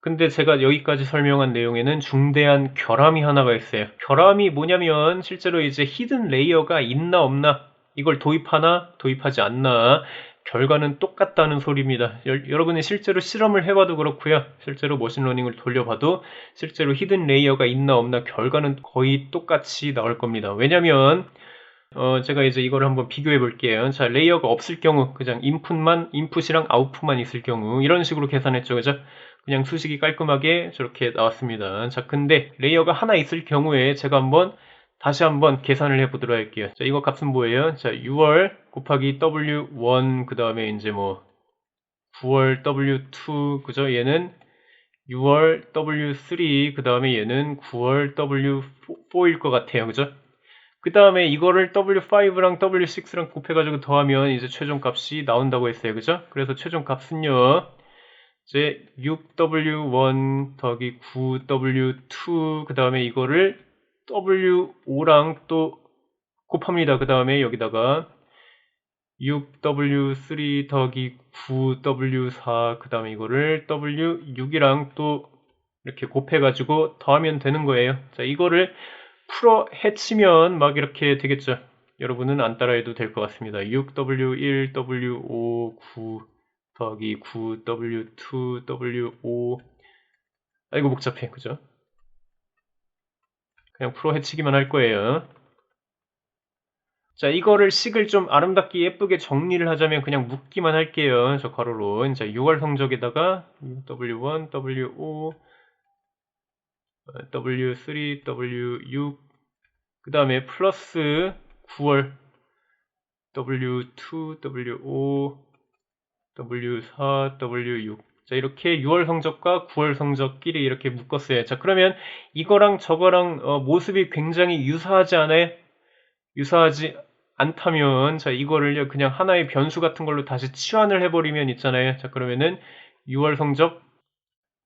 근데 제가 여기까지 설명한 내용에는 중대한 결함이 하나가 있어요. 결함이 뭐냐면 실제로 이제 히든 레이어가 있나 없나 이걸 도입하나 도입하지 않나 결과는 똑같다는 소리입니다. 여러분이 실제로 실험을 해봐도 그렇고요. 실제로 머신러닝을 돌려봐도 실제로 히든 레이어가 있나 없나 결과는 거의 똑같이 나올 겁니다. 왜냐면 제가 이제 이걸 한번 비교해 볼게요. 자, 레이어가 없을 경우, 그냥 인풋이랑 아웃풋만 있을 경우, 이런 식으로 계산했죠. 그죠? 그냥 수식이 깔끔하게 저렇게 나왔습니다. 자, 근데 레이어가 하나 있을 경우에 제가 다시 한번 계산을 해 보도록 할게요. 자, 이거 값은 뭐예요? 자, 6월 곱하기 W1, 그 다음에 이제 뭐, 9월 W2, 그죠? 얘는 6월 W3, 그 다음에 얘는 9월 W4일 것 같아요. 그죠? 그 다음에 이거를 W5랑 W6랑 곱해가지고 더하면 이제 최종 값이 나온다고 했어요. 그죠? 그래서 최종 값은요. 이제 6W1 더하기 9W2 그 다음에 이거를 W5랑 또 곱합니다. 그 다음에 여기다가 6W3 더하기 9W4 그 다음에 이거를 W6이랑 또 이렇게 곱해가지고 더하면 되는 거예요. 자, 이거를 풀어 헤치면 막 이렇게 되겠죠. 여러분은 안 따라해도 될 것 같습니다. 6W1, W5, 9 더하기 9, W2, W5 아이고 복잡해. 그죠? 그냥 풀어 헤치기만 할 거예요. 자, 이거를 식을 좀 아름답게 예쁘게 정리를 하자면 그냥 묶기만 할게요. 저 가로로. 이제 6월 성적에다가 W1, W5, W3, W6 그 다음에 플러스 9월 W2, W5, W4, W6 자 이렇게 6월 성적과 9월 성적끼리 이렇게 묶었어요. 자 그러면 이거랑 저거랑 모습이 굉장히 유사하지 않아요? 유사하지 않다면 자 이거를 그냥 하나의 변수 같은 걸로 다시 치환을 해버리면 있잖아요. 자 그러면은 6월 성적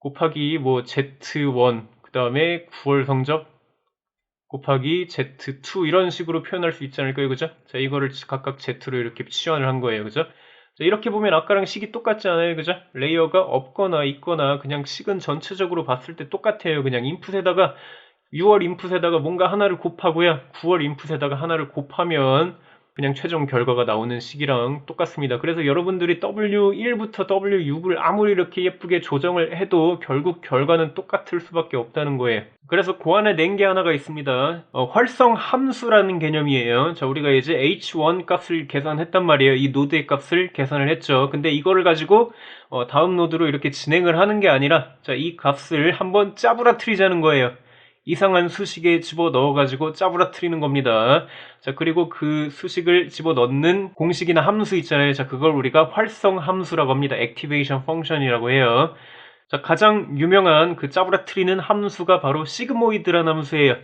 곱하기 뭐 Z1 그 다음에 9월 성적 곱하기 Z2 이런 식으로 표현할 수 있지 않을까요? 그죠? 자, 이거를 각각 Z로 이렇게 치환을 한 거예요. 그죠? 자, 이렇게 보면 아까랑 식이 똑같지 않아요? 그죠? 레이어가 없거나 있거나 그냥 식은 전체적으로 봤을 때 똑같아요. 그냥 인풋에다가 6월 인풋에다가 뭔가 하나를 곱하고요. 9월 인풋에다가 하나를 곱하면 그냥 최종 결과가 나오는 식이랑 똑같습니다. 그래서 여러분들이 W1부터 W6을 아무리 이렇게 예쁘게 조정을 해도 결국 결과는 똑같을 수밖에 없다는 거예요. 그래서 그 안에 낸 게 하나가 있습니다. 활성 함수라는 개념이에요. 자, 우리가 이제 H1 값을 계산했단 말이에요. 이 노드의 값을 계산을 했죠. 근데 이거를 가지고 다음 노드로 이렇게 진행을 하는 게 아니라 자, 이 값을 한번 짜부라트리자는 거예요. 이상한 수식에 집어 넣어가지고 짜부라트리는 겁니다. 자, 그리고 그 수식을 집어 넣는 공식이나 함수 있잖아요. 자, 그걸 우리가 활성 함수라고 합니다. 액티베이션 펑션이라고 해요. 자, 가장 유명한 그 짜부라트리는 함수가 바로 시그모이드라는 함수예요.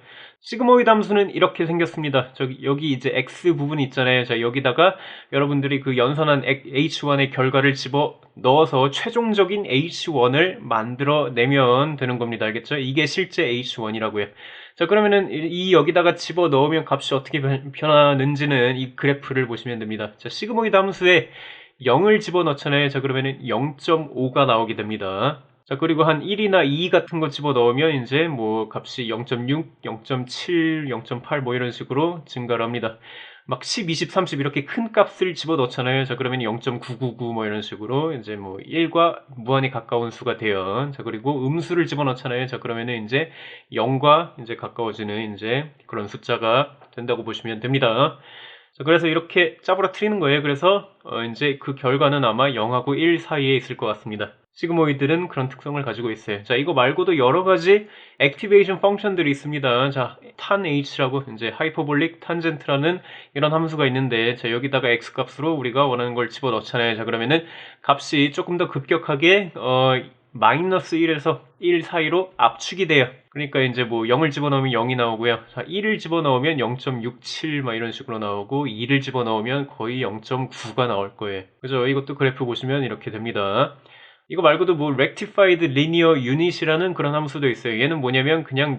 시그모이드 함수는 이렇게 생겼습니다. 여기 이제 x 부분 있잖아요. 자, 여기다가 여러분들이 그 연산한 h1의 결과를 집어 넣어서 최종적인 h1을 만들어내면 되는 겁니다. 알겠죠? 이게 실제 h1이라고요. 자, 그러면은 이 여기다가 집어 넣으면 값이 어떻게 변하는지는 이 그래프를 보시면 됩니다. 자, 시그모이드 함수에 0을 집어 넣잖아요. 자, 그러면은 0.5가 나오게 됩니다. 자, 그리고 한 1이나 2 같은 거 집어 넣으면 이제 뭐 값이 0.6, 0.7, 0.8 뭐 이런 식으로 증가를 합니다. 막 10, 20, 30 이렇게 큰 값을 집어 넣잖아요. 자, 그러면 0.999 뭐 이런 식으로 이제 뭐 1과 무한히 가까운 수가 돼요. 자, 그리고 음수를 집어 넣잖아요. 자, 그러면은 이제 0과 이제 가까워지는 이제 그런 숫자가 된다고 보시면 됩니다. 자, 그래서 이렇게 짜부라트리는 거예요. 그래서 이제 그 결과는 아마 0하고 1 사이에 있을 것 같습니다. 시그모이드는 그런 특성을 가지고 있어요. 자, 이거 말고도 여러 가지 액티베이션 펑션들이 있습니다. 자, tanh라고 이제 하이퍼볼릭 탄젠트라는 이런 함수가 있는데, 자, 여기다가 x 값으로 우리가 원하는 걸 집어 넣잖아요. 자, 그러면은 값이 조금 더 급격하게 마이너스 1에서 1 사이로 압축이 돼요. 그러니까 이제 뭐 0을 집어넣으면 0이 나오고요. 자, 1을 집어넣으면 0.67 막 이런 식으로 나오고 2를 집어넣으면 거의 0.9가 나올 거예요. 그죠? 이것도 그래프 보시면 이렇게 됩니다. 이거 말고도 뭐 rectified linear unit이라는 그런 함수도 있어요. 얘는 뭐냐면 그냥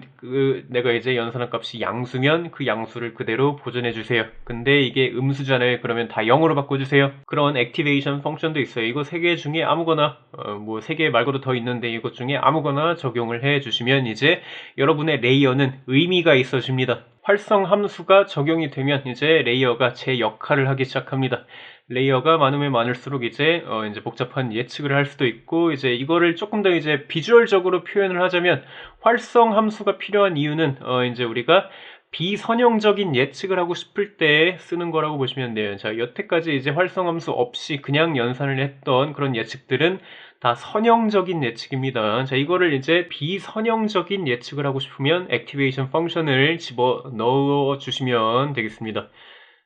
내가 이제 연산한 값이 양수면 그 양수를 그대로 보존해 주세요. 근데 이게 음수잖아요. 그러면 다 0으로 바꿔주세요. 그런 activation 펑션도 있어요. 이거 세 개 중에 아무거나 뭐 세 개 말고도 더 있는데 이것 중에 아무거나 적용을 해 주시면 이제 여러분의 레이어는 의미가 있어집니다. 활성 함수가 적용이 되면 이제 레이어가 제 역할을 하기 시작합니다. 레이어가 많으면 많을수록 이제 복잡한 예측을 할 수도 있고, 이제 이거를 조금 더 이제 비주얼적으로 표현을 하자면 활성 함수가 필요한 이유는 이제 우리가 비선형적인 예측을 하고 싶을 때 쓰는 거라고 보시면 돼요. 자, 여태까지 이제 활성 함수 없이 그냥 연산을 했던 그런 예측들은 다 선형적인 예측입니다. 자, 이거를 이제 비선형적인 예측을 하고 싶으면 액티베이션 펑션을 집어 넣어 주시면 되겠습니다.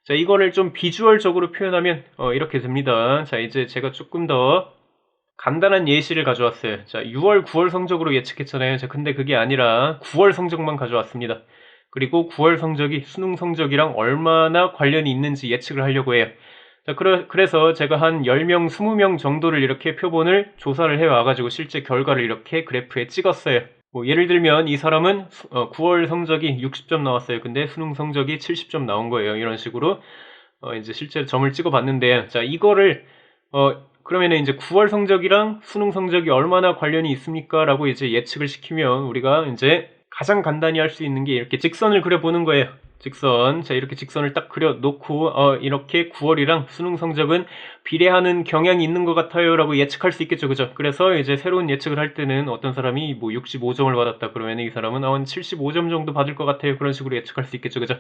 자, 이거를 좀 비주얼적으로 표현하면 이렇게 됩니다. 자, 이제 제가 조금 더 간단한 예시를 가져왔어요. 자, 6월, 9월 성적으로 예측했잖아요. 자, 근데 그게 아니라 9월 성적만 가져왔습니다. 그리고 9월 성적이 수능 성적이랑 얼마나 관련이 있는지 예측을 하려고 해요. 자, 그래서 제가 한 10명, 20명 정도를 이렇게 표본을 조사를 해와가지고 실제 결과를 이렇게 그래프에 찍었어요. 뭐 예를 들면 이 사람은 9월 성적이 60점 나왔어요. 근데 수능 성적이 70점 나온 거예요. 이런 식으로 이제 실제 점을 찍어봤는데, 자, 이거를 그러면은 이제 9월 성적이랑 수능 성적이 얼마나 관련이 있습니까? 라고 이제 예측을 시키면 우리가 이제 가장 간단히 할 수 있는 게 이렇게 직선을 그려보는 거예요. 직선. 자, 이렇게 직선을 딱 그려놓고 이렇게 9월이랑 수능 성적은 비례하는 경향이 있는 것 같아요 라고 예측할 수 있겠죠. 그죠? 그래서 이제 새로운 예측을 할 때는 어떤 사람이 뭐 65점을 받았다 그러면 이 사람은 한 75점 정도 받을 것 같아요. 그런 식으로 예측할 수 있겠죠. 그죠?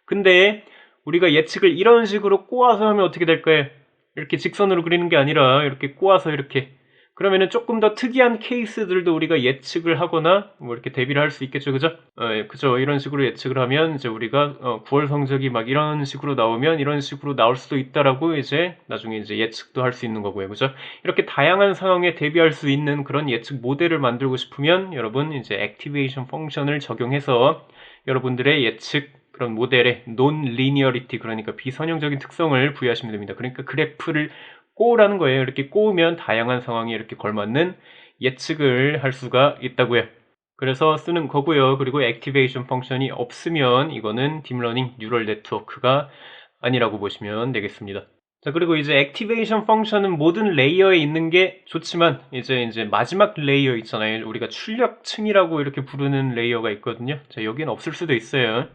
근데 우리가 예측을 이런 식으로 꼬아서 하면 어떻게 될까요? 이렇게 직선으로 그리는 게 아니라 이렇게 꼬아서 이렇게, 그러면은 조금 더 특이한 케이스들도 우리가 예측을 하거나 뭐 이렇게 대비를 할 수 있겠죠. 그죠? 예, 그죠. 이런 식으로 예측을 하면 이제 우리가 9월 성적이 막 이런 식으로 나오면 이런 식으로 나올 수도 있다라고 이제 나중에 이제 예측도 할 수 있는 거고요. 그죠? 이렇게 다양한 상황에 대비할 수 있는 그런 예측 모델을 만들고 싶으면 여러분 이제 액티베이션 펑션을 적용해서 여러분들의 예측 그런 모델의 논리니어리티, 그러니까 비선형적인 특성을 부여하시면 됩니다. 그러니까 그래프를 꼬으라는 거예요. 이렇게 꼬으면 다양한 상황에 이렇게 걸맞는 예측을 할 수가 있다고요. 그래서 쓰는 거고요. 그리고 액티베이션 펑션이 없으면 이거는 딥러닝 뉴럴 네트워크가 아니라고 보시면 되겠습니다. 자, 그리고 이제 액티베이션 펑션은 모든 레이어에 있는 게 좋지만 이제 마지막 레이어 있잖아요. 우리가 출력층이라고 이렇게 부르는 레이어가 있거든요. 자, 여기는 없을 수도 있어요.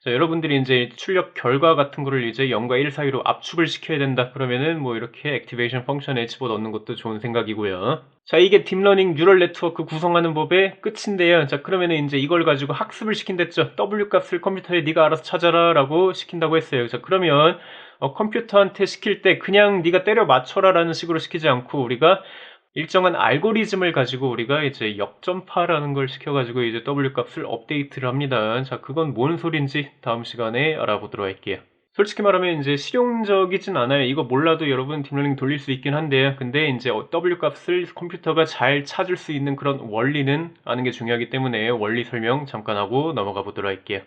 자, 여러분들이 이제 출력 결과 같은 거를 이제 0과 1 사이로 압축을 시켜야 된다. 그러면은 뭐 이렇게 액티베이션 펑션에 집어넣는 것도 좋은 생각이고요. 자, 이게 딥러닝 뉴럴 네트워크 구성하는 법의 끝인데요. 자, 그러면은 이제 이걸 가지고 학습을 시킨댔죠. W 값을 컴퓨터에 네가 알아서 찾아라 라고 시킨다고 했어요. 자, 그러면 컴퓨터한테 시킬 때 그냥 네가 때려 맞춰라 라는 식으로 시키지 않고 우리가 일정한 알고리즘을 가지고 우리가 이제 역전파라는 걸 시켜가지고 이제 W 값을 업데이트를 합니다. 자, 그건 뭔 소린지 다음 시간에 알아보도록 할게요. 솔직히 말하면 이제 실용적이진 않아요. 이거 몰라도 여러분 딥러닝 돌릴 수 있긴 한데요. 근데 이제 W 값을 컴퓨터가 잘 찾을 수 있는 그런 원리는 아는 게 중요하기 때문에 원리 설명 잠깐 하고 넘어가 보도록 할게요.